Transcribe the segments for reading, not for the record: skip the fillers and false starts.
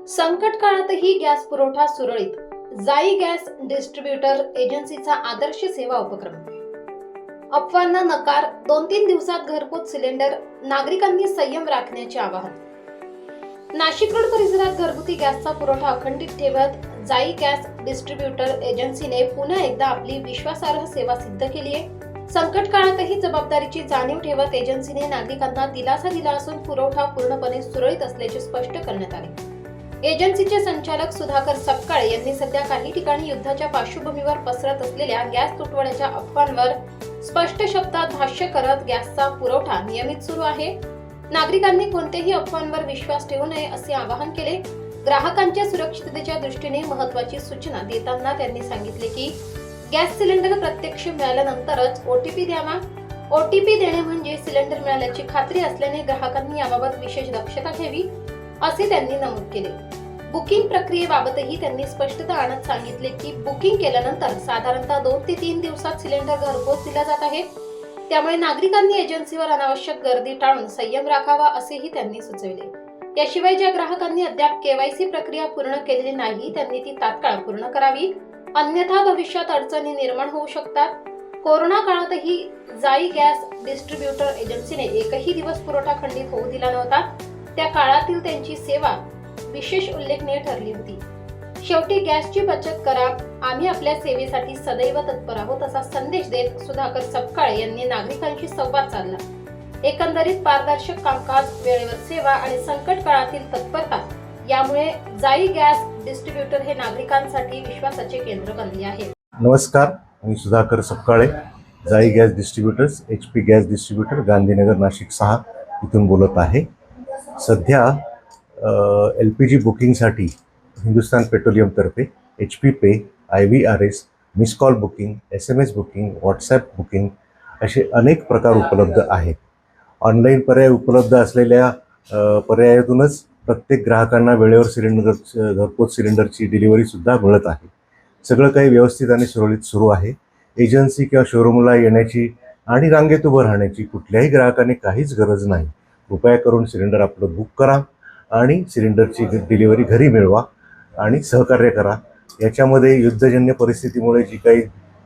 संकट काळातही गॅस पुरवठा सुरळीत. जाई गॅस डिस्ट्रीब्युटर एजन्सीचा आदर्श सेवा उपक्रम. अफवांना नकार. 2-3 दिवसात घरपोच सिलेंडर. नागरिकांनी संयम राखण्याचे आवाहन. नाशिक रोड परिसरात घरगुती गॅसचा पुरवठा अखंडित ठेवत जाई गॅस डिस्ट्रीब्युटर एजन्सीने पुन्हा एकदा आपली विश्वासार्ह सेवा सिद्ध केली आहे. संकट काळातही जबाबदारीची जाणीव ठेवत एजन्सीने नागरिकांना दिलासा दिला असून पुरवठा पूर्णपणे सुरळीत असल्याचे स्पष्ट करण्यात आले. एजन्सीचे संचालक सुधाकर सपकाळे यांनी सध्या काही ठिकाणी युद्धाच्या पार्श्वभूमीवर पसरत असलेल्या गॅस तुटवड्याच्या अफवांवर स्पष्ट शब्दात भाष्य करत गॅसचा पुरवठा नियमित सुरू आहे. नागरिकांनी कोणत्याही अफवांवर विश्वास ठेवू नये असे आवाहन केले. ग्राहकांच्या सुरक्षिततेच्या दृष्टीने महत्त्वाची सूचना देताना त्यांनी सांगितले की गॅस सिलेंडर प्रत्यक्ष मिळाल्यानंतरच ओटीपी द्यावा. ओटीपी देणे म्हणजे सिलेंडर मिळाल्याची खात्री असल्याने ग्राहकांनी याबाबत विशेष दक्षता घ्यावी असे त्यांनी नमूद केले. बुकिंग प्रक्रियेबाबतही त्यांनी स्पष्टता आणत सांगितले की बुकिंग केल्यानंतर साधारणतः 2 ते 3 दिवसात सिलेंडर घरपोच दिला जात आहे. त्यामुळे नागरिकांनी एजन्सीवर अनावश्यक गर्दी टाळून संयम राखावा असेही त्यांनी सुचविले. याशिवाय ज्या ग्राहकांनी अद्याप केवायसी प्रक्रिया पूर्ण केलेली नाही त्यांनी ती तात्काळ पूर्ण करावी, अन्यथा भविष्यात अडचणी निर्माण होऊ शकतात. कोरोना काळातही जाई गॅस डिस्ट्रीब्युटर एजन्सीने एकही दिवस पुरवठा खंडित होऊ दिला नव्हता. त्या काळातील त्यांची सेवा विशेष उल्लेखनीय ठरली होती. शेवटी गॅसची बचत करा, आम्ही आपल्या सेवेसाठी सदैव तत्पर आहोत असा संदेश देत सुधाकर सपकाळे यांनी नागरिकांशी संवाद साधला. एकंदरीत पारदर्शक कामकाज, वेळेवर सेवा आणि संकट काळातील तत्परता यामुळे जाई गॅस डिस्ट्रीब्युटर हे नागरिकांसाठी विश्वासाचे केंद्र बनले आहे. नमस्कार, मी सुधाकर सपकाळे, जाई gas distributors, HP gas distributor, Gandhinagar, Nashik 6 इथून बोलत आहे. सध्या LPG बुकिंगसाठी हिंदुस्तान पेट्रोलियमतर्फे HP पे, IVRS, miss call booking, SMS booking, WhatsApp booking असे अनेक प्रकार उपलब्ध आहेत. ऑनलाईन पर्याय उपलब्ध असलेल्या पर्यायातूनच प्रत्येक ग्राहकांना वेळेवर घरपोच सिलेंडरची डिलिव्हरीसुद्धा मिळत आहे. सगळं काही व्यवस्थित आणि सुरळीत सुरू आहे. एजन्सी किंवा शोरूमला येण्याची आणि रांगेत उभं राहण्याची कुठल्याही ग्राहकाने काहीच गरज नाही. कृपया करून सिलेंडर आपलं बुक करा आणि सिलेंडरची डिलिव्हरी घरी मिळवा आणि सहकार्य करा. याच्यामध्ये युद्धजन्य परिस्थितीमुळे जी काही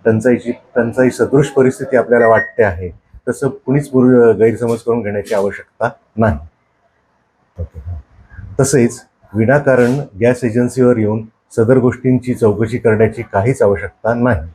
टंचाई सदृश परिस्थिती आपल्याला वाटते आहे तसं कुणीच गैरसमज करून घेण्याची आवश्यकता नाही. तसेच विनाकारण गॅस एजन्सीवर येऊन सदर गोष्टींची चौकशी करण्याची काहीच आवश्यकता नाही.